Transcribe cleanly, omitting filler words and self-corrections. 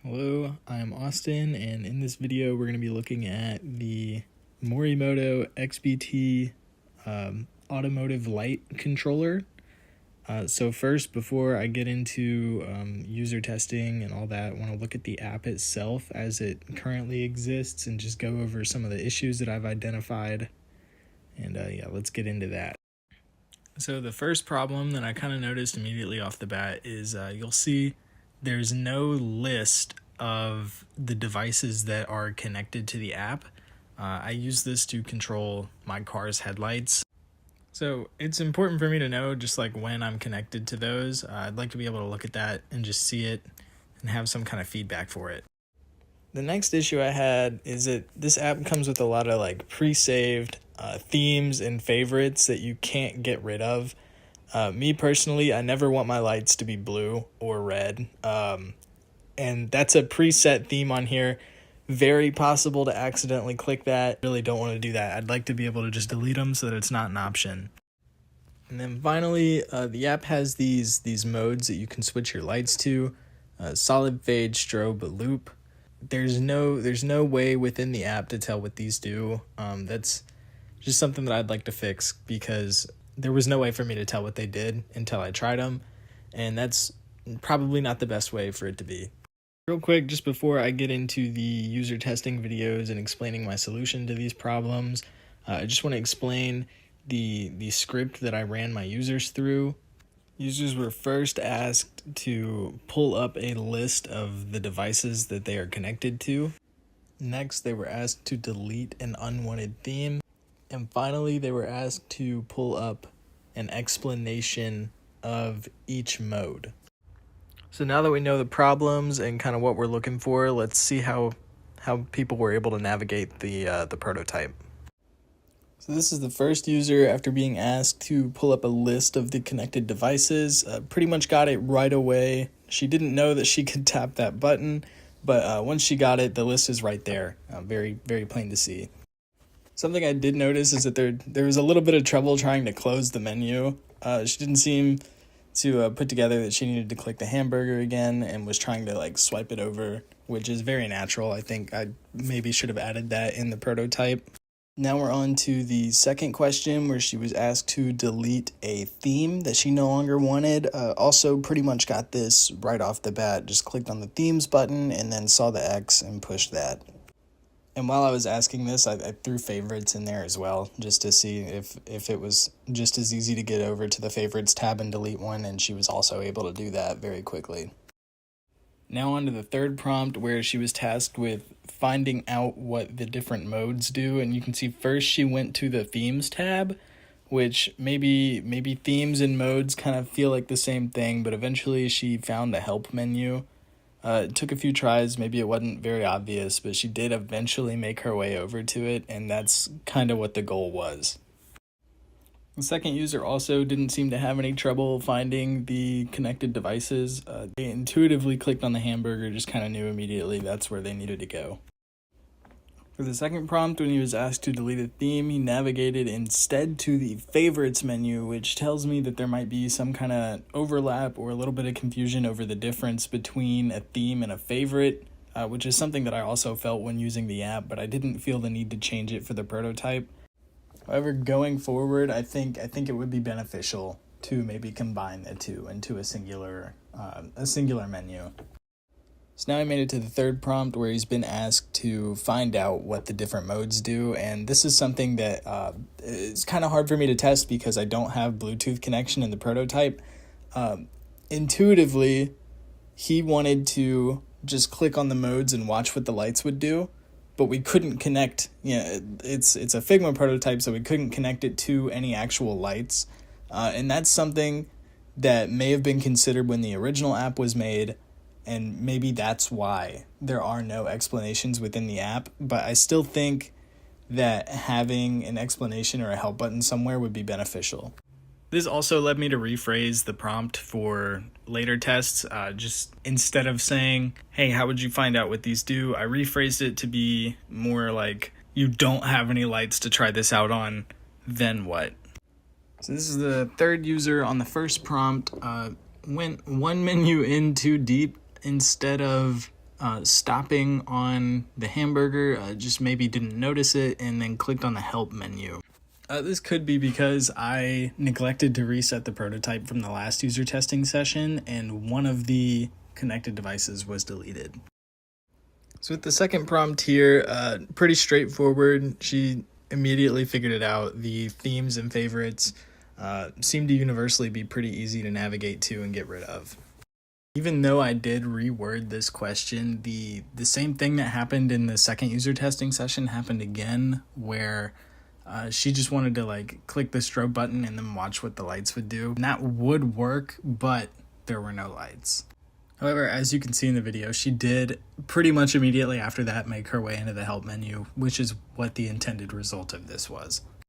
Hello, I'm Austin, and in this video we're going to be looking at the Morimoto XBT automotive light controller. So first, before I get into user testing and all that, I want to look at the app itself as it currently exists and just go over some of the issues that I've identified. And let's get into that. So the first problem that I kind of noticed immediately off the bat is you'll see there's no list of the devices that are connected to the app. I use this to control my car's headlights. So it's important for me to know just like when I'm connected to those. I'd like to be able to look at that and just see it and have some kind of feedback for it. The next issue I had is that this app comes with a lot of like pre-saved themes and favorites that you can't get rid of. Me personally, I never want my lights to be blue or red. And that's a preset theme on here. Very possible to accidentally click that. Really don't want to do that. I'd like to be able to just delete them so that it's not an option. And then finally, the app has these modes that you can switch your lights to. Solid, fade, strobe, loop. There's no way within the app to tell what these do. That's just something that I'd like to fix because there was no way for me to tell what they did until I tried them, and that's probably not the best way for it to be. Real quick, just before I get into the user testing videos and explaining my solution to these problems, I just want to explain the script that I ran my users through. Users were first asked to pull up a list of the devices that they are connected to. Next, they were asked to delete an unwanted theme. And finally, they were asked to pull up an explanation of each mode. So now that we know the problems and kind of what we're looking for, let's see how people were able to navigate the prototype. So this is the first user after being asked to pull up a list of the connected devices. Pretty much got it right away. She didn't know that she could tap that button, but once she got it, the list is right there. Very, very plain to see. Something I did notice is that there was a little bit of trouble trying to close the menu. She didn't seem to put together that she needed to click the hamburger again and was trying to like swipe it over, which is very natural. I think I maybe should have added that in the prototype. Now we're on to the second question where she was asked to delete a theme that she no longer wanted. Also pretty much got this right off the bat. Just clicked on the themes button and then saw the X and pushed that. And while I was asking this, I threw favorites in there as well, just to see if it was just as easy to get over to the favorites tab and delete one, and she was also able to do that very quickly. Now on to the third prompt, where she was tasked with finding out what the different modes do, and you can see first she went to the themes tab, which maybe themes and modes kind of feel like the same thing, but eventually she found the help menu. It took a few tries, maybe it wasn't very obvious, but she did eventually make her way over to it, and that's kind of what the goal was. The second user also didn't seem to have any trouble finding the connected devices. They intuitively clicked on the hamburger, just kind of knew immediately that's where they needed to go. For the second prompt, when he was asked to delete a theme, he navigated instead to the favorites menu, which tells me that there might be some kind of overlap or a little bit of confusion over the difference between a theme and a favorite, which is something that I also felt when using the app, but I didn't feel the need to change it for the prototype. However, going forward, I think it would be beneficial to maybe combine the two into a singular menu. So now I made it to the third prompt where he's been asked to find out what the different modes do, and this is something that is kind of hard for me to test because I don't have Bluetooth connection in the prototype. Intuitively, he wanted to just click on the modes and watch what the lights would do, but we couldn't connect. It's a Figma prototype, so we couldn't connect it to any actual lights, and that's something that may have been considered when the original app was made. And maybe that's why there are no explanations within the app, but I still think that having an explanation or a help button somewhere would be beneficial. This also led me to rephrase the prompt for later tests. Just instead of saying, hey, how would you find out what these do? I rephrased it to be more like, you don't have any lights to try this out on, then what? So this is the third user on the first prompt. Went one menu in too deep instead of stopping on the hamburger, just maybe didn't notice it, and then clicked on the help menu. This could be because I neglected to reset the prototype from the last user testing session, and one of the connected devices was deleted. So with the second prompt here, pretty straightforward. She immediately figured it out. The themes and favorites seem to universally be pretty easy to navigate to and get rid of. Even though I did reword this question, the same thing that happened in the second user testing session happened again, where she just wanted to like click the strobe button and then watch what the lights would do. And that would work, but there were no lights. However, as you can see in the video, she did pretty much immediately after that make her way into the help menu, which is what the intended result of this was.